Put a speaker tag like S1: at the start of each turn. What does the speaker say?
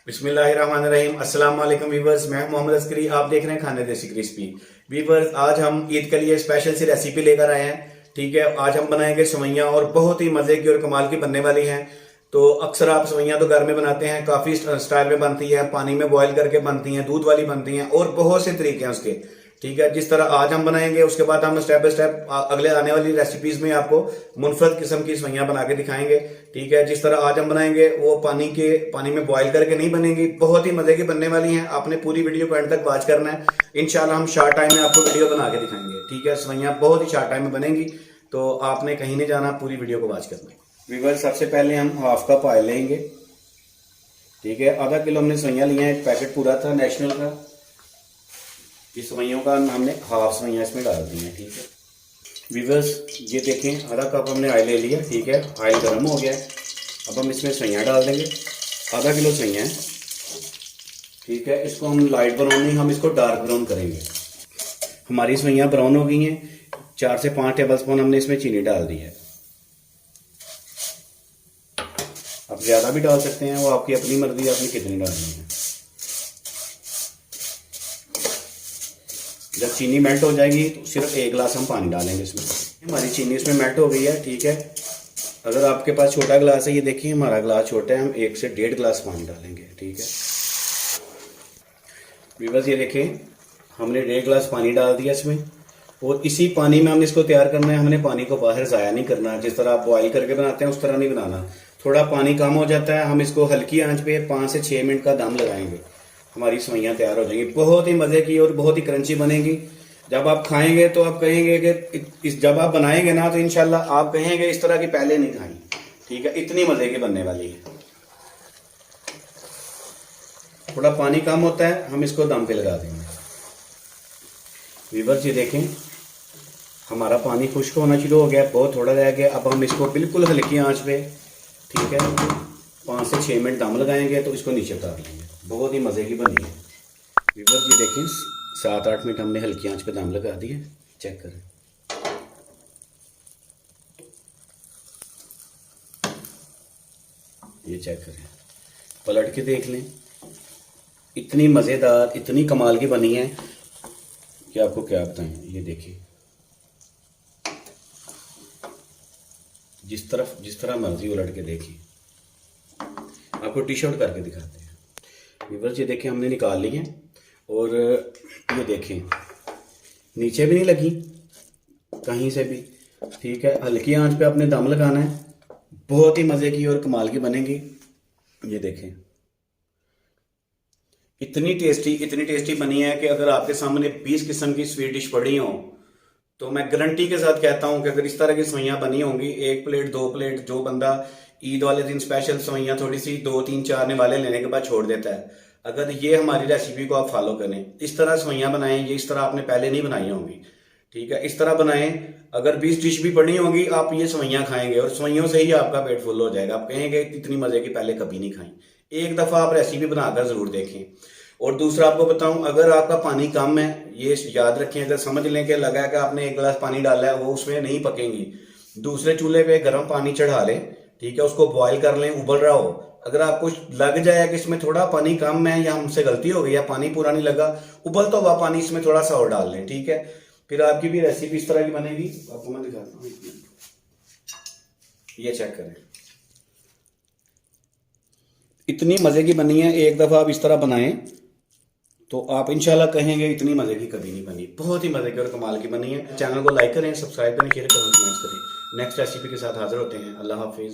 S1: बिस्मिल्लाहिर्रहमानिर्रहीम। अस्सलाम वालेकुम वीवर्स, मैं हूं मोहम्मद अस्करी। आप देख रहे हैं खाने देसी क्रिस्पी। वीवर्स, आज हम ईद के लिए स्पेशल सी रेसिपी लेकर आए हैं। ठीक है, आज हम बनाएंगे सवैयां और बहुत ही मजे की और कमाल की बनने वाली हैं। तो अक्सर आप सवैयां तो घर में बनाते हैं, काफी स्टाइल में बनती है, पानी में बॉईल करके बनती हैं, दूध वाली बनती हैं और बहुत से तरीके हैं उसके। ठीक है, जिस तरह आज हम बनाएंगे उसके बाद हम स्टेप बाय स्टेप अगले आने वाली रेसिपीज में आपको मुनफरद किस्म की सवैयां बना के दिखाएंगे। ठीक है, जिस तरह आज हम बनाएंगे वो पानी में बॉईल करके नहीं बनेगी, बहुत ही मजे की बनने वाली हैं। आपने पूरी वीडियो को एंड तक वॉच करना है। इंशाल्लाह हम शॉर्ट टाइम में आपको वीडियो बना के दिखाएंगे। ठीक है, सवैयां बहुत ही शॉर्ट टाइम में बनेंगी, तो आपने कहीं नहीं जाना, पूरी वीडियो को वॉच करना है। वीवर, सबसे पहले हम हाफ कप ऑयल लेंगे। ठीक है, आधा किलो हमने सवैयां लिया है, एक पैकेट पूरा था नेशनल का। इस सवैयों का हमने हाफ सवैयां इसमें डाल दी हैं। ठीक है वीवर्स, ये देखें आधा कप हमने ऑयल ले लिया। ठीक है, ऑयल गर्म हो गया है। अब हम इसमें सवैयां डाल देंगे, आधा किलो सवैयां हैं। ठीक है, इसको हम लाइट ब्राउन नहीं, हम इसको डार्क ब्राउन करेंगे। हमारी सवैयां ब्राउन हो गई हैं। 4 से 5 टेबल स्पून हमने इसमें चीनी डाल दी है। आप ज़्यादा भी डाल सकते हैं, वो आपकी अपनी मर्जी है, आपने कितनी डालनी है। जब चीनी मेल्ट हो जाएगी तो सिर्फ 1 गिलास हम पानी डालेंगे इसमें। हमारी चीनी इसमें मेल्ट हो गई है। ठीक है, अगर आपके पास छोटा गिलास है, ये देखिए हमारा गिलास छोटा है, हम 1 से 1.5 गिलास पानी डालेंगे। ठीक है व्यूअर्स, ये देखें हमने 1.5 गिलास पानी डाल दिया इसमें, और इसी पानी में हमने इसको तैयार करना है। हमने पानी को बाहर ज़ाया नहीं करना, जिस तरह आप बॉईल करके बनाते हैं उस तरह नहीं बनाना। थोड़ा पानी कम हो जाता है, हम इसको हल्की आंच पे 5 से 6 मिनट का दम लगाएंगे, हमारी सवैयां तैयार हो जाएंगी। बहुत ही मज़े की और बहुत ही क्रंची बनेगी। जब आप खाएंगे तो आप कहेंगे कि जब आप बनाएंगे ना तो इंशाल्लाह आप कहेंगे इस तरह की पहले नहीं खाई। ठीक है, इतनी मज़े की बनने वाली है। थोड़ा पानी कम होता है, हम इसको दम पे लगा देंगे। व्यूअर्स, ये देखें हमारा पानी खुश्क होना शुरू हो गया, बहुत थोड़ा रह गया। अब हम इसको बिल्कुल हल्की आंच पे, ठीक है, 5 से 6 मिनट दम लगाएंगे तो इसको नीचे उतार लेंगे। बहुत ही मज़े की बनी है। व्यूअर्स, ये देखें 7-8 मिनट हमने हल्की आंच पे दम लगा दिए। चेक करें, ये चेक करें, पलट के देख लें। इतनी मज़ेदार, इतनी कमाल की बनी है कि आपको क्या बताएं। ये देखिए, जिस तरह मर्जी उलट के देखिए, आपको टी शर्ट करके दिखाते हैं। व्यूअर्स, ये देखें हमने निकाल ली है, और ये देखें नीचे भी नहीं लगी कहीं से भी। ठीक है, हल्की आंच पे आपने दम लगाना है। बहुत ही मज़े की और कमाल की बनेगी। ये देखें इतनी टेस्टी बनी है कि अगर आपके सामने 20 किस्म की स्वीट डिश पड़ी हो तो मैं गारंटी के साथ कहता हूं कि अगर इस तरह की सवैयां बनी होंगी, 1 प्लेट 2 प्लेट, जो बंदा ईद वाले दिन स्पेशल सवैयां थोड़ी सी 2-3-4 निवाले लेने के बाद छोड़ देता है, अगर ये हमारी रेसिपी को आप फॉलो करें, इस तरह सवैयां बनाएं, ये इस तरह आपने पहले नहीं बनाई होंगी। ठीक है, इस तरह बनाएं। अगर 20 डिश भी पड़ी होंगी, आप ये सवैयां खाएंगे और सवैयों से ही आपका पेट फुल हो जाएगा। आप कहेंगे इतनी मजे की पहले कभी नहीं खाई। एक दफा आप रेसिपी बनाकर जरूर देखें। और दूसरा आपको बताऊं, अगर आपका पानी कम है, ये याद रखें, अगर समझ लें कि लगा कि आपने 1 गिलास पानी डाला है, वो उसमें नहीं पकेंगी, दूसरे चूल्हे पे गर्म पानी चढ़ा लें। ठीक है, उसको बॉईल कर लें, उबल रहा हो। अगर आपको लग जाए कि इसमें थोड़ा पानी कम है या हमसे गलती हो गई या पानी पूरा नहीं लगा, उबलता हुआ पानी इसमें थोड़ा सा और डाल लें। ठीक है, फिर आपकी भी रेसिपी इस तरह की बनेगी। आपको मैं दिखाता हूँ, ये चेक करें, इतनी मजे की बनी है। एक दफा आप इस तरह बनाएं तो आप इंशाल्लाह कहेंगे इतनी मजे की कभी नहीं बनी। बहुत ही मजे की और कमाल की बनी है। चैनल को लाइक करें, सब्सक्राइब करें, शेयर करें, कमेंट्स करें। नेक्स्ट रेसिपी के साथ हाजिर होते हैं। अल्लाह हाफिज।